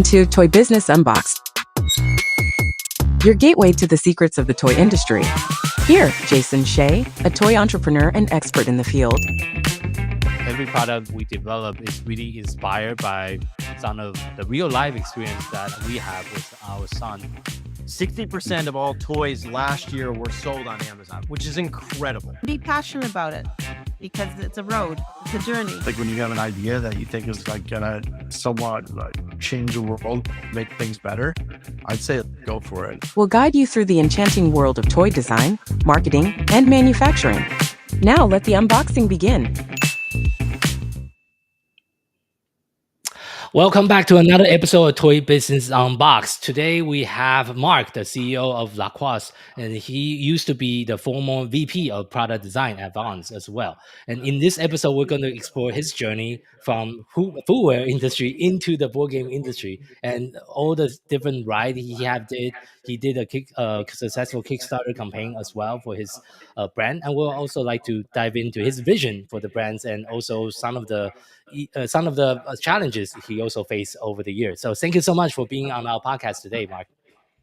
To Toy Business Unboxed, your gateway to the secrets of the toy industry. Here, Jason Shea, a toy entrepreneur and expert in the field. Every product we develop is really inspired by some of the real life experience that we have with our son. 60% of all toys last year were sold on Amazon, which is incredible. Be passionate about it because it's a road, it's a journey. Like when you have an idea that you think is like gonna somewhat like change the world, make things better, I'd say go for it. We'll guide you through the enchanting world of toy design, marketing, and manufacturing. Now let the unboxing begin. Welcome back to another episode of Toy Business Unboxed. Today we have Mark, the CEO of LACORSA, and he used to be the former VP of Product Design at Vons as well. And in this episode, we're going to explore his journey from footwear industry into the board game industry and all the different rides he did. He did a successful Kickstarter campaign as well for his brand, and we'll also like to dive into his vision for the brands and also some of the challenges he also faced over the years. So thank you so much for being on our podcast today, Mark.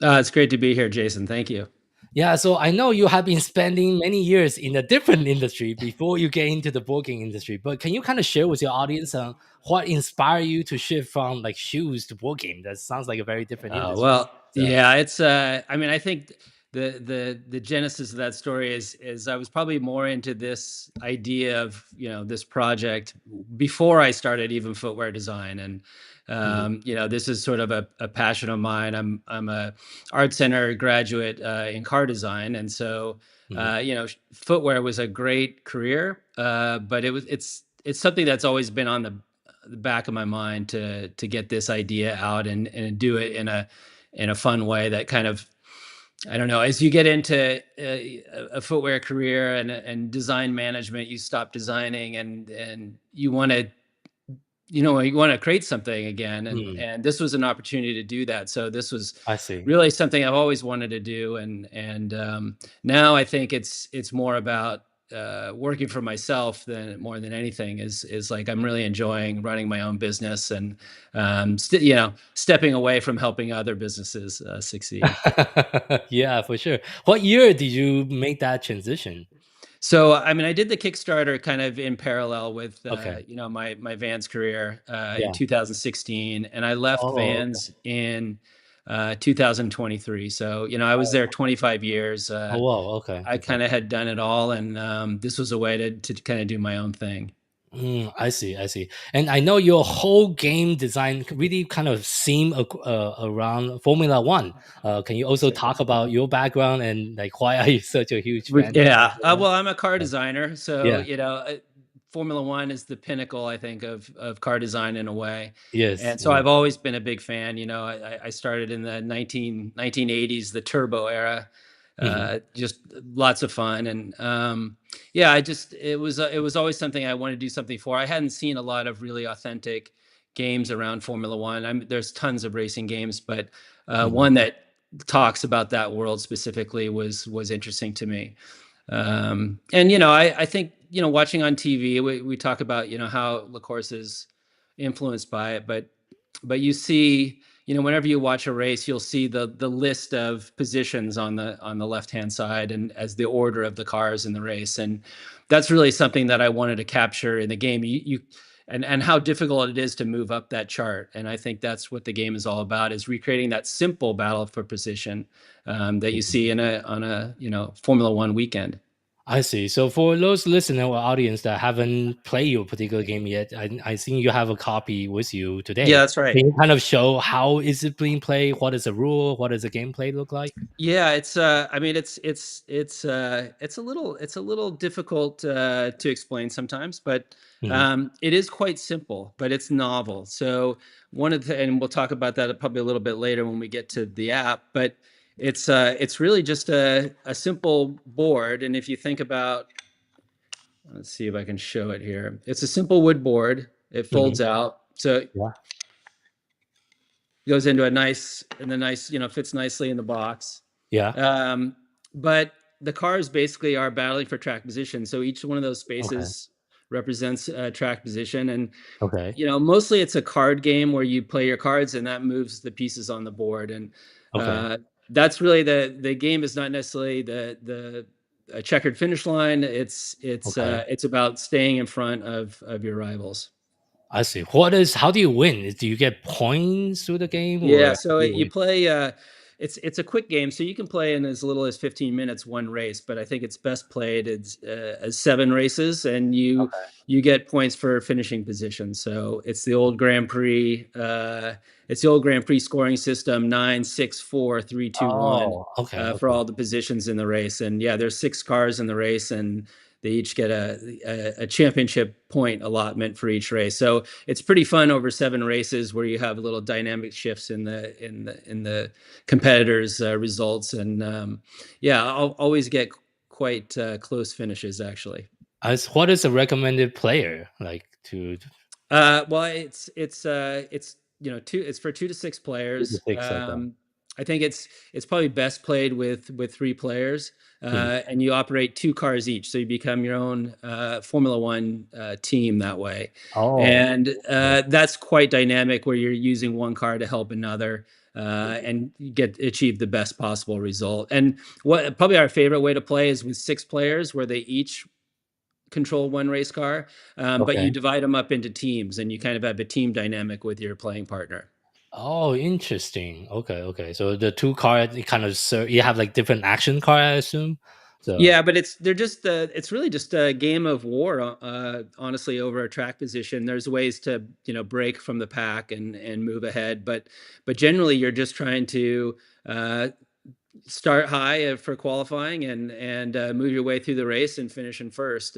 It's great to be here, Jason. Thank you. Yeah, so I know you have been spending many years in a different industry before you get into the board game industry, but can you kind of share with your audience what inspired you to shift from like shoes to board game? That sounds like a very different industry. Yeah, it's I mean, I think the genesis of that story is I was probably more into this idea of, this project before I started even footwear design. And this is sort of a passion of mine. I'm a art center graduate in car design, and so footwear was a great career, but it's something that's always been on the back of my mind to get this idea out and do it in a fun way that kind of, I don't know, as you get into a footwear career and design management, you stop designing and you want to create something again. And this was an opportunity to do that. So this was really something I've always wanted to do. And now I think it's more about working for myself more than anything is like, I'm really enjoying running my own business and, stepping away from helping other businesses succeed. Yeah, for sure. What year did you make that transition? So, I mean, I did the Kickstarter kind of in parallel with, my Vans career in 2016, and I left Vans in 2023. So, I was there 25 years. I kind of had done it all, and this was a way to kind of do my own thing. I see. And I know your whole game design really kind of seem around Formula One. Can you also talk about your background and like why are you such a huge fan? Yeah. Well, I'm a car designer, so Formula One is the pinnacle, I think, of car design in a way. Yes. And so I've always been a big fan. I started in the 1980s, the turbo era. Just lots of fun. And it was always something I wanted to do something for. I hadn't seen a lot of really authentic games around Formula One. There's tons of racing games, but one that talks about that world specifically was interesting to me. And I think watching on TV, we talk about how LaCourse is influenced by it, but you see, whenever you watch a race, you'll see the list of positions on the left-hand side and as the order of the cars in the race. And that's really something that I wanted to capture in the game. And how difficult it is to move up that chart. And I think that's what the game is all about, is recreating that simple battle for position that you see on a Formula One weekend. I see. So for those listener or audience that haven't played your particular game yet, I think you have a copy with you today. Yeah, that's right. Can you kind of show how is it being played? What is the rule? What does the gameplay look like? Yeah, it's a little difficult to explain sometimes, but it is quite simple, but it's novel. So and we'll talk about that probably a little bit later when we get to the app, but it's really just a simple board. And if you think about, let's see if I can show it here. It's a simple wood board. It folds out. So it goes into fits nicely in the box. Yeah. But the cars basically are battling for track position. So each one of those spaces represents track position. And Okay. mostly it's a card game where you play your cards and that moves the pieces on the board. And Okay. that's really the game is not necessarily the a checkered finish line. Okay. It's about staying in front of your rivals. I see. How do you win? Do you get points through the game, or Yeah, how so do you you win? play it's a quick game, so you can play in as little as 15 minutes one race, but I think it's best played as 7 races, and you get points for finishing position. So it's the old Grand Prix scoring system, 9, 6, 4, 3, 2, 1, Oh, okay, for okay. all the positions in the race. And yeah, there's 6 cars in the race, and they each get a championship point allotment for each race. So it's pretty fun over 7 races, where you have little dynamic shifts in the competitors' results. And yeah, I'll always get quite close finishes, actually. What is a recommended player like to Well, it's it's for 2 to 6 players. 6? Okay. I think it's probably best played with 3 players, Mhm. and you operate 2 cars each, so you become your own Formula One team that way. Oh, And okay. that's quite dynamic, where you're using one car to help another, and you achieve the best possible result. And what probably our favorite way to play is with 6 players, where they each control one race car, but you Okay. divide them up into teams, and you kind of have a team dynamic with your playing partner. Oh, interesting. Okay, okay. So the two card, you kind of you have like different action card, I assume. So Yeah, but it's really just a game of war, honestly, over a track position. There's ways to break from the pack and move ahead, but generally you're just trying to uh, start high for qualifying and move your way through the race and finish in first.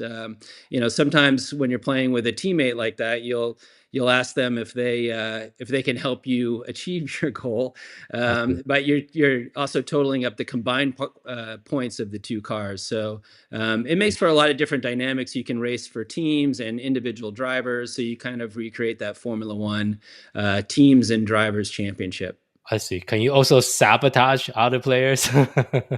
Sometimes when you're playing with a teammate like that, you'll ask them if they can help you achieve your goal. I see. But you're also totaling up the combined points of the 2 cars. So it makes for a lot of different dynamics. You can race for teams and individual drivers, so you kind of recreate that Formula One teams and drivers championship. I see. Can you also sabotage other players?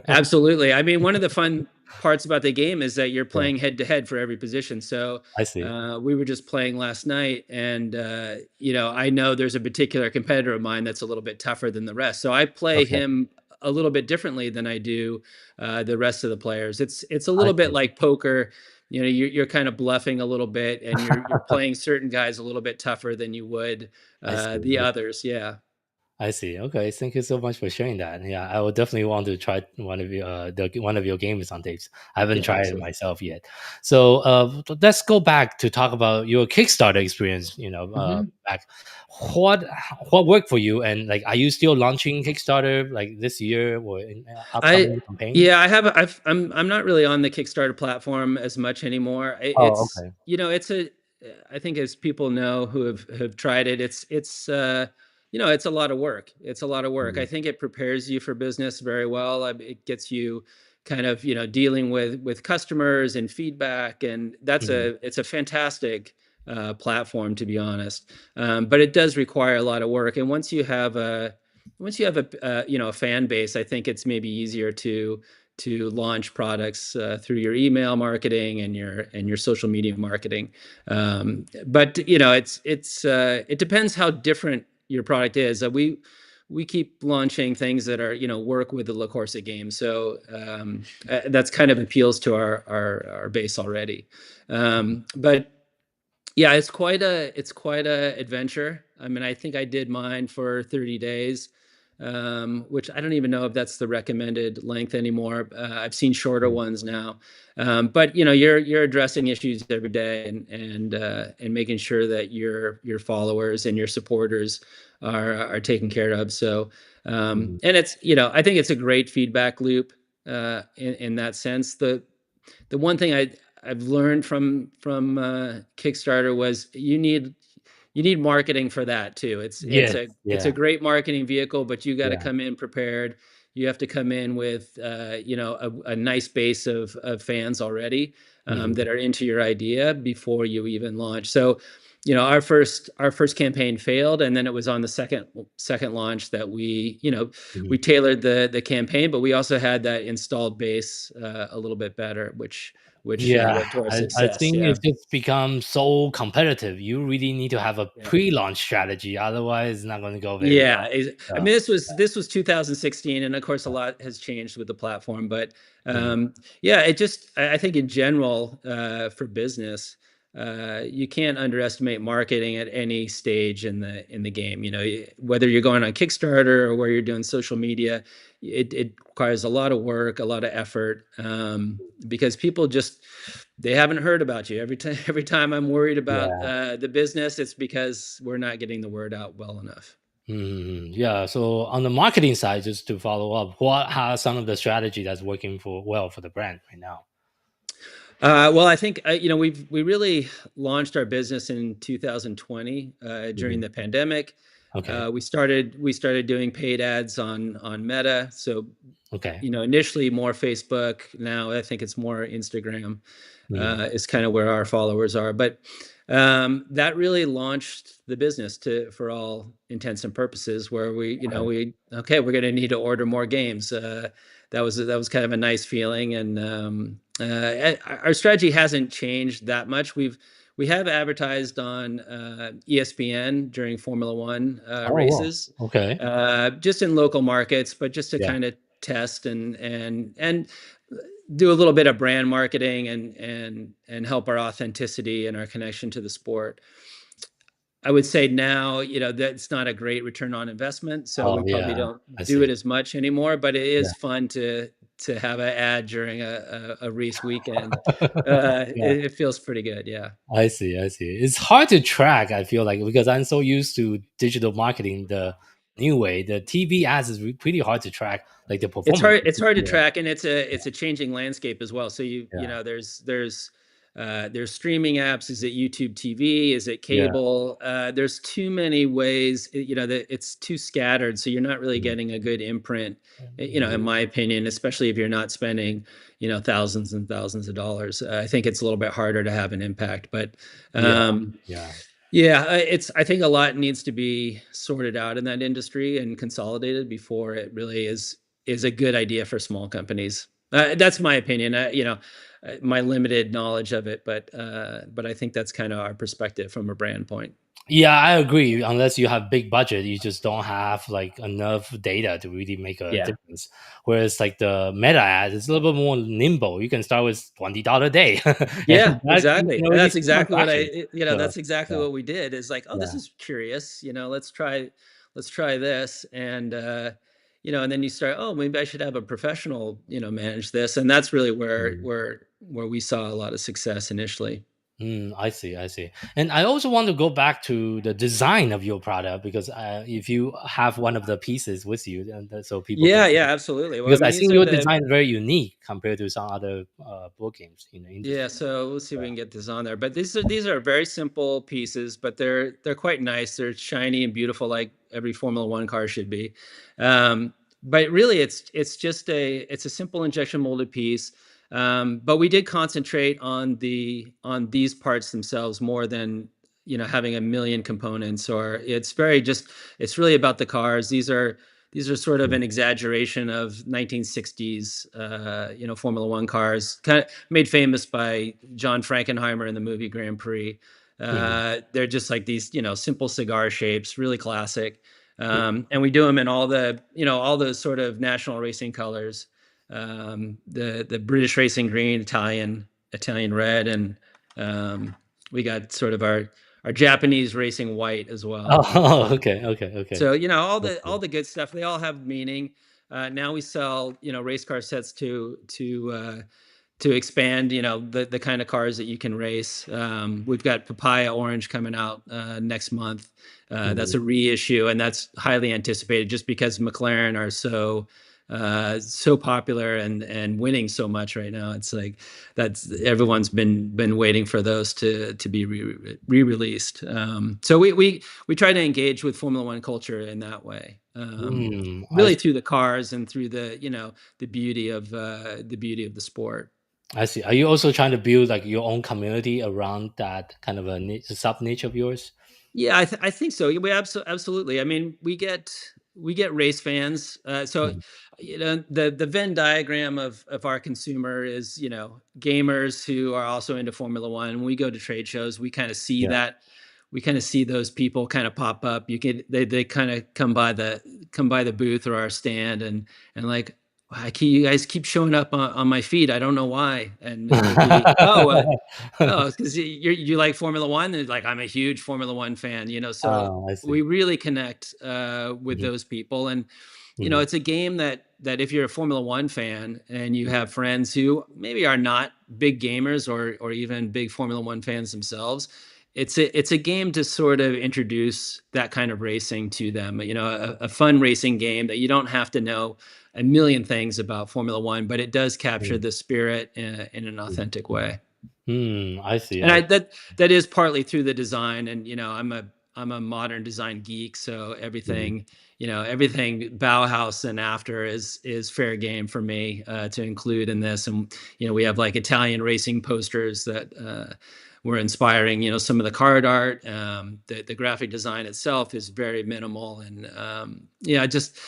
Absolutely. I mean, one of the fun parts about the game is that you're Yeah, playing head to head for every position. So I see. we were just playing last night, and I know there's a particular competitor of mine that's a little bit tougher than the rest. So I play Okay, him a little bit differently than I do the rest of the players. It's a I little bit see. like poker. You're kind of bluffing a little bit, and you're playing certain guys a little bit tougher than you would I see. the others. Yeah. I see. Okay, thank you so much for sharing that. Yeah, I would definitely want to try one of your games on tapes. I haven't Yeah. tried it Absolutely. myself yet. So let's go back to talk about your Kickstarter experience. Mhm. Back, what what worked for you, and like, are you still launching Kickstarter like this year or in I upcoming campaigns? Yeah, I have I'm not really on the Kickstarter platform as much anymore. Oh, It's okay. it's a I think, as people know who have tried it, it's a lot of work. It's a lot of work. I Mhm, think it prepares you for business very well. It gets you kind of, dealing with customers and feedback, and mhm, it's a fantastic platform, to be honest. But it does require a lot of work. And once you have a fan base, I think it's maybe easier to launch products through your email marketing and your social media marketing. But it depends how different your product is. We keep launching things that are work with the LaCorsa game, so that's kind of appeals to our base already. But yeah, it's quite a adventure. I mean, I think I did mine for 30 days, which I don't even know if that's the recommended length anymore. I've seen shorter mhm. ones now, but you're addressing issues every day, and making sure that your followers and your supporters are taken care of. So, Mhm. and it's I think it's a great feedback loop in that sense. The one thing I've learned from Kickstarter was you need marketing for that too. It's Yes, a yeah, great marketing vehicle, but you got to yeah. come in prepared. You have to come in with a nice base of fans already, Mhm, that are into your idea before you even launch. So, our first campaign failed, and then it was on the second launch that we mhm. tailored the campaign, but we also had that installed base a little bit better, which which Yeah, led to our I success. think Yeah. it's just become so competitive. You really need to have a Yeah. pre-launch strategy, otherwise it's not going to go very Yeah, well. I mean, this was 2016, and of course, a lot has changed with the platform. But Mhm. yeah, it just I think in general for business, you can't underestimate marketing at any stage in the game. You know, whether you're going on Kickstarter or where you're doing social media, it requires a lot of work, a lot of effort, because people just they haven't heard about you. Every time I'm worried about Yeah. the business, it's because we're not getting the word out well enough. Yeah. So on the marketing side, just to follow up, what are some of the strategy that's working for the brand right now? Well, I think we really launched our business in 2020 during Mhm. the pandemic. Okay. We started doing paid ads on Meta. So Okay. initially more Facebook. Now I think it's more Instagram. Mhm. Is kind of where our followers are. But that really launched the business for all intents and purposes. Where Okay. we're going to need to order more games. That was kind of a nice feeling, and our strategy hasn't changed that much. We have advertised on ESPN during Formula One Oh, wow. races, Okay. just in local markets, but just to Yeah. kind of test and do a little bit of brand marketing and help our authenticity and our connection to the sport. I would say now, that's not a great return on investment, so Oh, we probably yeah. don't I do see. it as much anymore. But it Yeah. is fun to have an ad during a race weekend. Yeah. It feels pretty good, yeah. I see. I see. It's hard to track, I feel like, because I'm so used to digital marketing the new way. The TV ads is pretty hard to track, like the It's performance. hard. It's hard to Yeah. track, and it's a changing landscape as well. So Yeah. there's streaming apps. Is it YouTube TV? Is it Yeah. cable? There's too many ways. That it's too scattered, so you're not really Mhm. getting a good imprint. In Mhm. my opinion, especially if you're not spending thousands and thousands of dollars. I think it's a little bit harder to have an impact, but. Yeah. Um, Yeah. yeah, I think a lot needs to be sorted out in that industry and consolidated before it really is a good idea for small companies. That's my opinion. My limited knowledge of it, but I think that's kind of our perspective from a brand point. Yeah, I agree. Unless you have big budget, you just don't have like enough data to really make a Yeah. difference. Whereas like the meta ads, it's a little bit more nimble. You can start with $20 a day, Yeah, and that you exactly. can And already that's see some exactly what traction. So that's exactly yeah, what we did is like, oh, this yeah, is curious, let's try this. And then you start, oh, maybe I should have a professional, manage this. And that's really where mm. where where we saw a lot of success initially. I see, I see. And I also want to go back to the design of your product because if you have one of the pieces with you, then so people can Yeah, see yeah, it. absolutely. Well, I Because mean, I these think are your the design is very unique compared to some other board games in the Yeah, industry. so we'll see if we can get this on there. But these are very simple pieces, but they're quite nice. They're shiny and beautiful, like every Formula One car should be. But really, it's a simple injection molded piece. But we did concentrate on these parts themselves more than having a million components. Or it's really about the cars. These are sort of Mm, an exaggeration of 1960s, Formula One cars, kind of made famous by John Frankenheimer in the movie Grand Prix. mhm. They're just like these, simple cigar shapes, really classic. And we do them in all those sort of national racing colors. The British racing green, Italian red, and um, we got sort of our Japanese racing white as well. Oh, okay, okay, okay. So all That's the cool. all the good stuff, they all have meaning. Now we sell race car sets to expand the kind of cars that you can race. We've got Papaya Orange coming out next month. That's Mhm. a reissue, and that's highly anticipated just because McLaren are so popular and winning so much right now. It's like that's everyone's been waiting for those to be re-released. So we try to engage with Formula One culture in that way. I Really through the cars and through the beauty of the sport. I see. Are you also trying to build like your own community around that kind of a sub niche of yours? Yeah, I think so. We absolutely. I mean, we get race fans. So Mm. the Venn diagram of our consumer is, gamers who are also into Formula One. When we go to trade shows, we kind of see Yeah. that. We kind of see those people kind of pop up. They kind of come by the booth or our stand, and like, you guys keep showing up on my feed. I don't know why. And it'll be, oh, because you like Formula One. And like, I'm a huge Formula One fan. So Oh, I we see. really connect with Mhm. those people. And Mhm. it's a game that if you're a Formula One fan and you have friends who maybe are not big gamers or even big Formula One fans themselves, it's a game to sort of introduce that kind of racing to them. A fun racing game that you don't have to know a million things about Formula One, but it does capture Mm. the spirit in an Mm. authentic way. I see. And that is partly through the design. And I'm a modern design geek, so Mhm. everything Bauhaus and after is fair game for me to include in this. And we have like Italian racing posters that were inspiring. Some of the card art. The graphic design itself is very minimal, and just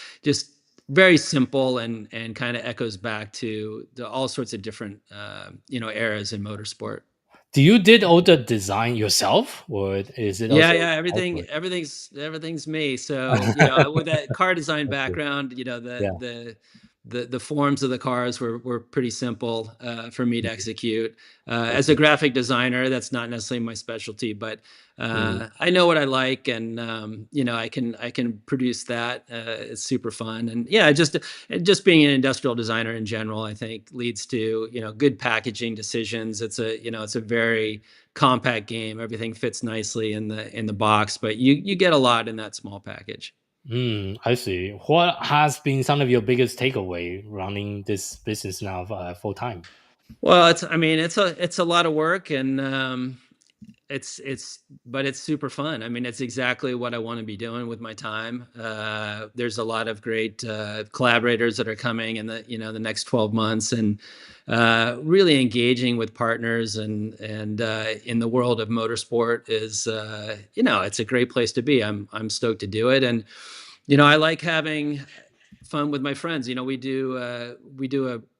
very simple, and kind of echoes back to all sorts of different eras in motorsport. Do you did all the design yourself, or is it Yeah, also yeah, outsourced? everything's me. So, with that car design I see. background, Yeah. the forms of the cars were pretty simple for me to Mhm. execute. I As a see. graphic designer, that's not necessarily my specialty, but Mhm. I know what I like, and I can produce that. It's super fun, and yeah, just being an industrial designer in general, I think leads to good packaging decisions. It's a very compact game. Everything fits nicely in the box, but you get a lot in that small package. I see. What has been some of your biggest takeaway running this business now full time? Well, it's a lot of work, and but it's super fun. I mean, it's exactly what I want to be doing with my time. There's a lot of great collaborators that are coming in the next 12 months, and really engaging with partners, and in the world of motorsport is it's a great place to be. I'm stoked to do it, and I like having fun with my friends. We do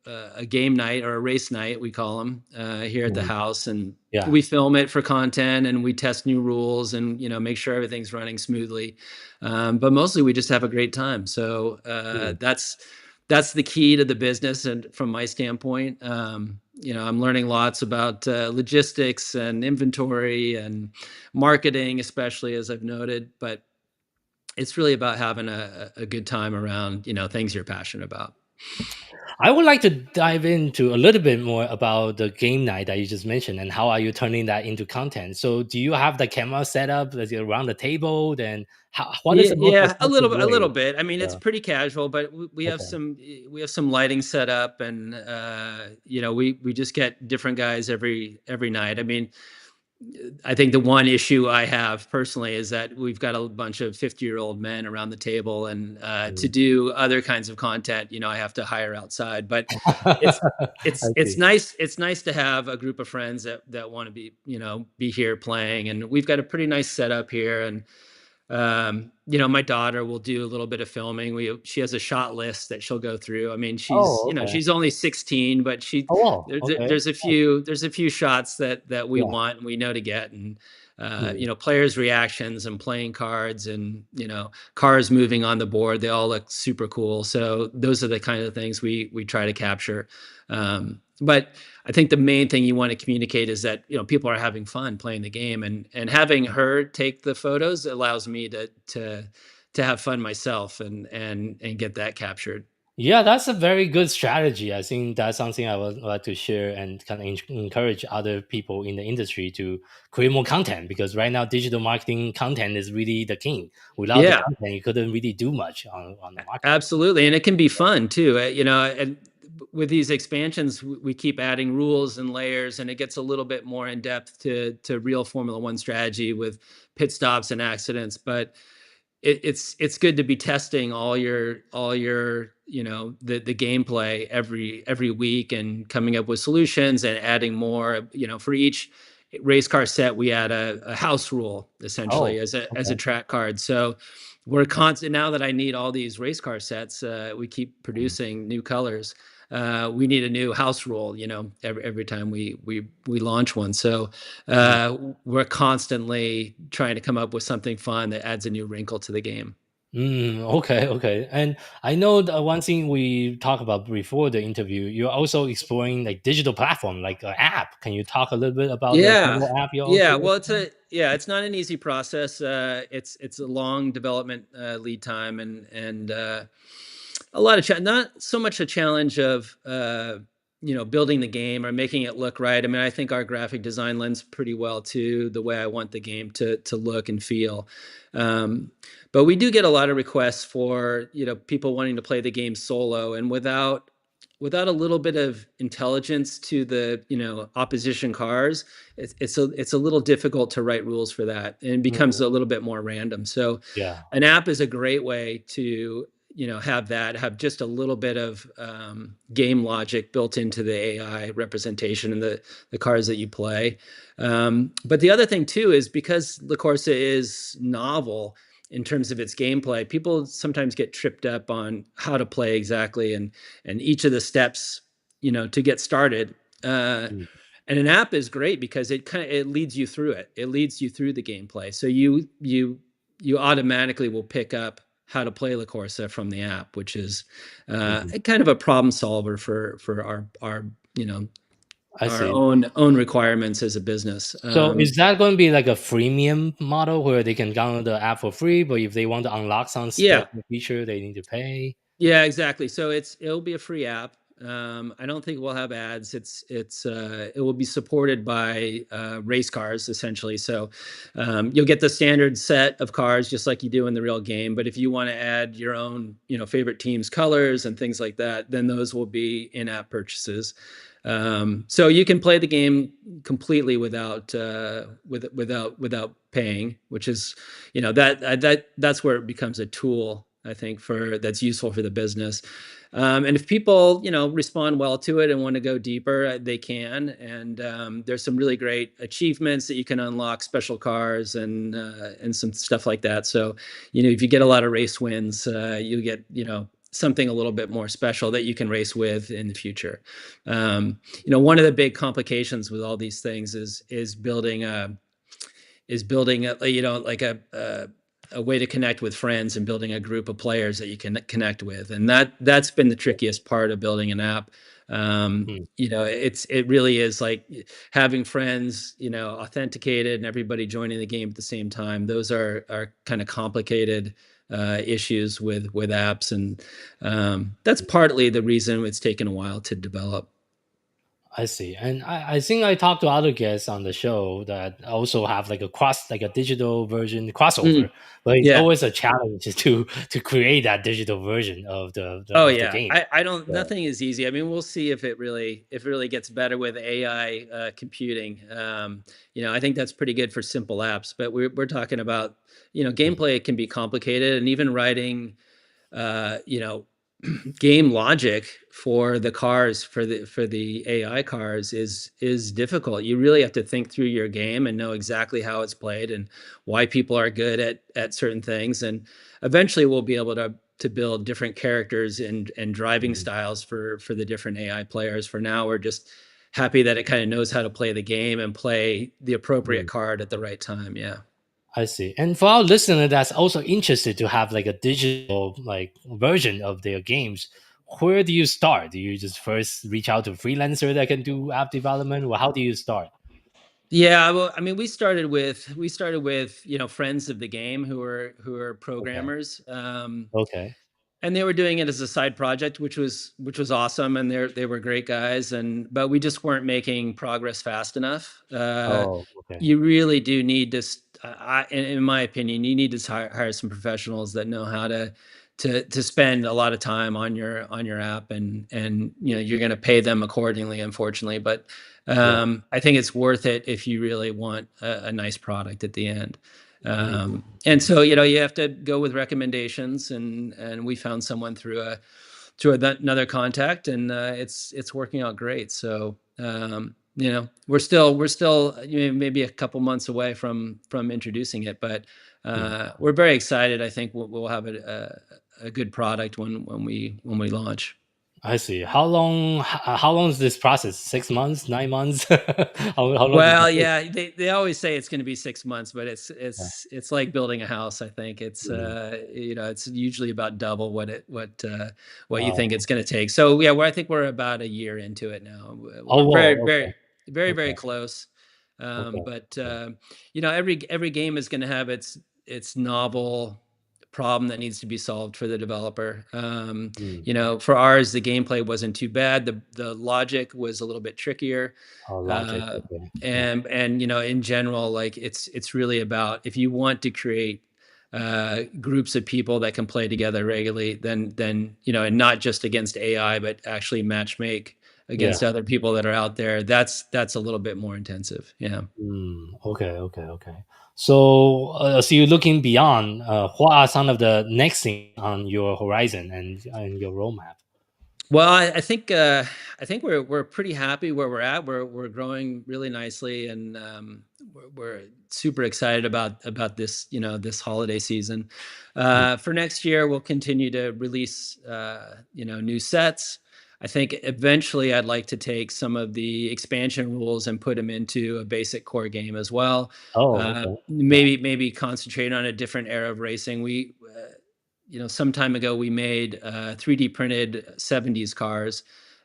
a game night, or a race night, we call them, here at the Mhm. house, and Yeah. we film it for content, and we test new rules, and make sure everything's running smoothly. But mostly we just have a great time. So Mm. that's the key to the business, and from my standpoint, I'm learning lots about logistics and inventory and marketing, especially, as I've noted. But it's really about having a good time around things you're passionate about. I would like to dive into a little bit more about the game night that you just mentioned, and how are you turning that into content. So, do you have the camera set up around the table? Then, what is Yeah, the most yeah, effective a little way? bit. I mean, it's Yeah. pretty casual, but we have Okay. some lighting set up, and we just get different guys every night. I mean, I think the one issue I have personally is that we've got a bunch of 50-year-old men around the table, and to Mm. do other kinds of content, I have to hire outside. But it's I it's see. nice it's nice to have a group of friends that want to be here playing, and we've got a pretty nice setup here. And my daughter will do a little bit of filming. She has a shot list that she'll go through. I mean, she's Oh, okay. she's only 16, but Oh, wow. Okay. there's a few shots that we Yeah. want and we know to get. And Mm. players' reactions and playing cards, and cars moving on the board, they all look super cool. So those are the kind of things we try to capture. But I think the main thing you want to communicate is that people are having fun playing the game, and having her take the photos allows me to have fun myself, and get that captured. Yeah, that's a very good strategy. I think that's something I would like to share and kind of encourage other people in the industry to create more content, because right now digital marketing content is really the king. Without the Yeah, content, you couldn't really do much on the market. absolutely, and it can be fun too. And with these expansions, we keep adding rules and layers, and it gets a little bit more in depth to real Formula One strategy with pit stops and accidents. But it's good to be testing all your the gameplay every week, and coming up with solutions and adding more. For each race car set, we add a house rule, essentially, Oh, as a okay. track card. So we're constant now that I need all these race car sets. We keep producing new colors. We need a new house rule, every time we launch one. So we're constantly trying to come up with something fun that adds a new wrinkle to the game. Okay, okay. And I know the one thing we talked about before the interview, you're also exploring like digital platform, like an app. Can you talk a little bit about the Yeah. mobile app you're also Yeah. Well, working on? it's not an easy process. It's a long development lead time, and a lot of not so much a challenge of building the game or making it look right. I mean, I think our graphic design lends pretty well to the way I want the game to look and feel. But we do get a lot of requests for people wanting to play the game solo, and without a little bit of intelligence to the opposition cars, it's a little difficult to write rules for that, and it becomes a little bit more random. So Yeah, an app is a great way to have just a little bit of game logic built into the AI representation and the cars that you play. But the other thing too is, because LaCorsa is novel in terms of its gameplay, people sometimes get tripped up on how to play exactly, and each of the steps to get started. mm, And an app is great because it leads you through it. It leads you through the gameplay, so you automatically will pick up how to play LaCorsa from the app, which is mhm. kind of a problem solver for our I our see. own requirements as a business. So is that going to be like a freemium model where they can download the app for free, but if they want to unlock some Yeah, special feature, they need to pay? yeah, exactly. So it'll be a free app. I don't think we'll have ads. It will be supported by race cars essentially. So you'll get the standard set of cars just like you do in the real game. But if you want to add your own, favorite team's colors and things like that, then those will be in-app purchases. So you can play the game completely without without paying, which is that's where it becomes a tool, I think, that's useful for the business. And if people, respond well to it and want to go deeper, they can. And there's some really great achievements that you can unlock, special cars and some stuff like that. So, if you get a lot of race wins, you get, something a little bit more special that you can race with in the future. One of the big complications with all these things is building a like a way to connect with friends and building a group of players that you can connect with, and that's been the trickiest part of building an app. Mm, It really is like having friends, authenticated, and everybody joining the game at the same time. Those are kind of complicated issues with apps, and that's partly the reason it's taken a while to develop. I see. And I think I talked to other guests on the show that also have like like a digital version crossover, Mm, but it's yeah. always a challenge to create that digital version of Oh of the yeah, game. I don't. So, Nothing is easy. I mean, we'll see if it really gets better with AI computing. I think that's pretty good for simple apps, but we're talking about mhm, gameplay can be complicated, and even writing uh, you know game logic for the cars for the AI cars is difficult. You really have to think through your game and know exactly how it's played and why people are good at certain things. And eventually we'll be able to build different characters and driving mhm, styles for the different AI players. For now, we're just happy that it kind of knows how to play the game and play the appropriate mhm. card at the right time. Yeah. I see. And for our listener that's also interested to have like a digital like version of their games, where do you start? Do you just first reach out to freelancer that can do app development, or how do you start? Yeah, well, I mean, we started with friends of the game who are Okay. programmers, Okay. and they were doing it as a side project, which was awesome, and they were great guys, but we just weren't making progress fast enough. Oh, okay. You really do need to, in my opinion, you need to hire some professionals that know how to spend a lot of time on your app, and you're going to pay them accordingly, unfortunately. But Yeah. I think it's worth it if you really want a nice product at the end. Mhm. And so you have to go with recommendations, and we found someone another contact, and it's working out great. So we're still maybe a couple months away from introducing it, but we're very excited. I think we'll have a good product when we launch. I see. How long is this process? 6 months, 9 months? How long does Well, it take? yeah, they always say it's going to be 6 months, but Yeah. it's like building a house. I think it's Mm. it's usually about double what you think Oh, it's going to take. So yeah, I think we're about a year into it now. oh, We're whoa. Okay. very Okay. close. Okay. But Okay. every game is going to have its novel problem that needs to be solved for the developer. Mm. For ours, the gameplay wasn't too bad. The logic was a little bit trickier. Oh, logic. uh, Okay. Yeah. and in general, like it's really about, if you want to create groups of people that can play together regularly, then and not just against AI, but actually match make Yeah. against other people that are out there. That's a little bit more intensive. Yeah. Okay. Okay. Okay. So you're looking beyond. What are some of the next things on your horizon and your roadmap? Well, I think we're pretty happy where we're at. We're growing really nicely, and we're super excited about this this holiday season. Mm. For next year, we'll continue to release new sets. I think eventually I'd like to take some of the expansion rules and put them into a basic core game as well. Oh, okay. Yeah. Maybe concentrate on a different era of racing. We some time ago we made 3D printed 70s cars,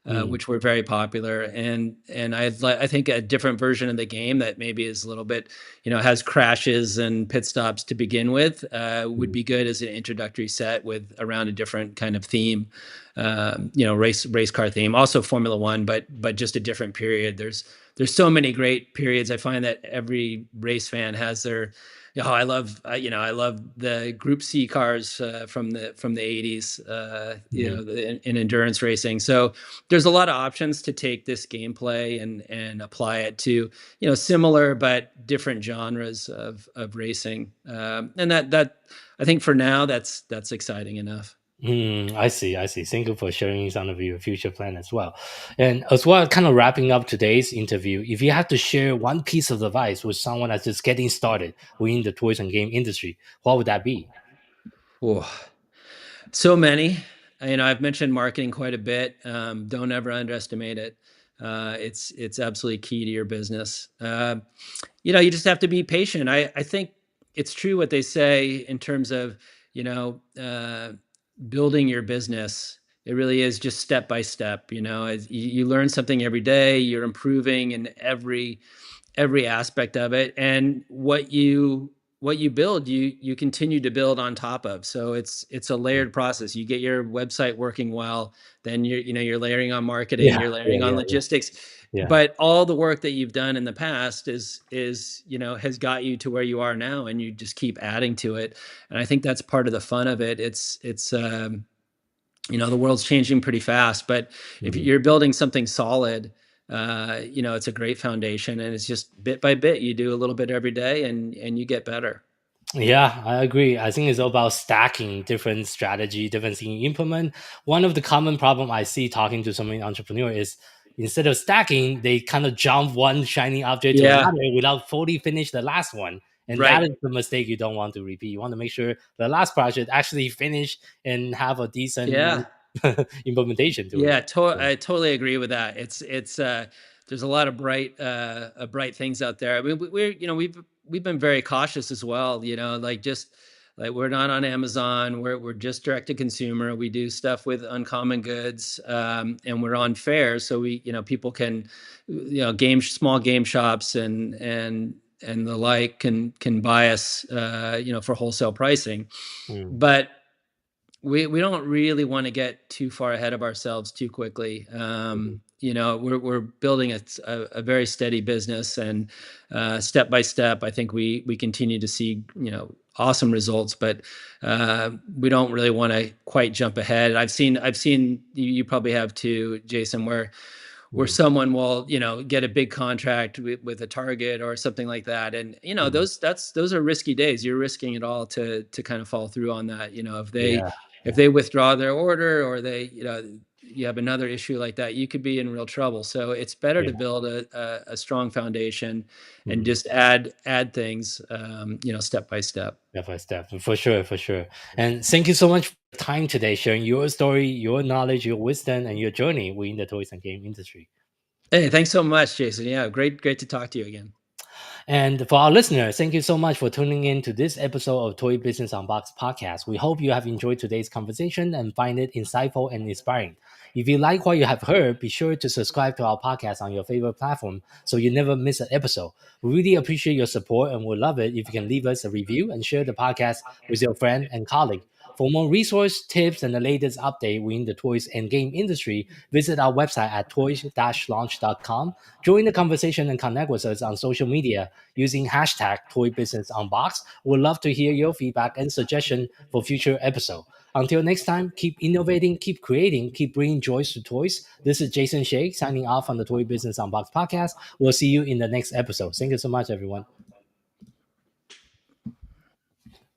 Mm. which were very popular, and I think a different version of the game that maybe is a little bit, has crashes and pit stops to begin with, would Mm. be good as an introductory set with around a different kind of theme, race car theme, also Formula One, but just a different period. There's so many great periods. I find that every race fan has their, I love, I love the Group C cars from the 80s, Mhm. in endurance racing. So there's a lot of options to take this gameplay and apply it to, similar but different genres of racing. And that I think for now that's exciting enough. I see. I see. Thank you for sharing some of your future plan as well. And as well, kind of wrapping up today's interview, if you have to share one piece of advice with someone that's just getting started within the toys and game industry, what would that be? Oh, so many. I've mentioned marketing quite a bit. Don't ever underestimate it. It's absolutely key to your business. You just have to be patient. I think it's true what they say in terms of, you know, uh, building your business. It really is just step by step. As you learn something every day, you're improving in every aspect of it, and what you build, you continue to build on top of. So it's a Mm. layered process. You get your website working well, then you're layering on marketing, Yeah, you're yeah, layering on yeah, yeah, logistics. yeah. But all the work that you've done in the past has got you to where you are now, and you just keep adding to it. And I think that's part of the fun of it. The world's changing pretty fast, but if Mhm. you're building something solid, it's a great foundation, and it's just bit by bit. You do a little bit every day, and you get better. Yeah, I agree. I think it's all about stacking different strategy, different things you implement. One of the common problem I see talking to some entrepreneur is instead of stacking, they kind of jump one shiny object to Yeah, another without fully finish the last one. And that right. is the mistake you don't want to repeat. You want to make sure the last project actually finish and have a decent Yeah, implementation to it. yeah. Yeah. I totally agree with that. It's there's a lot of bright things out there. I mean, we've been very cautious as well. Like, just like, we're not on Amazon. We're just direct to consumer. We do stuff with Uncommon Goods, and we're on fairs, so people can, small game shops and the like can buy us, for wholesale pricing. Mm, But we don't really want to get too far ahead of ourselves too quickly. mhm, We're building a very steady business, and step by step, I think we continue to see awesome results, but we don't really want to quite jump ahead. I've seen you probably have too, Jason, where mm, someone will get a big contract with a Target or something like that, and mm. those are risky days. You're risking it all to kind of fall through on that. If they Yeah, if yeah. they withdraw their order, or they you have another issue like that, you could be in real trouble. So it's better to build a strong foundation and just add things, step by step. Step by step, for sure, for sure. And thank you so much for your time today, sharing your story, your knowledge, your wisdom, and your journey within the toys and game industry. Hey, thanks so much, Jason. Yeah, great to talk to you again. And for our listeners, thank you so much for tuning in to this episode of Toy Business Unboxed podcast. We hope you have enjoyed today's conversation and find it insightful and inspiring. If you like what you have heard, be sure to subscribe to our podcast on your favorite platform so you never miss an episode. We really appreciate your support and would love it if you can leave us a review and share the podcast with your friend and colleague. For more resource tips and the latest update within the toys and game industry, visit our website at toys-launch.com. Join the conversation and connect with us on social media using hashtag ToyBusinessUnbox. We'd love to hear your feedback and suggestion for future episodes. Until next time, keep innovating, keep creating, keep bringing joys to toys. This is Jason Shea signing off on the Toy Business Unboxed podcast. We'll see you in the next episode. Thank you so much, everyone.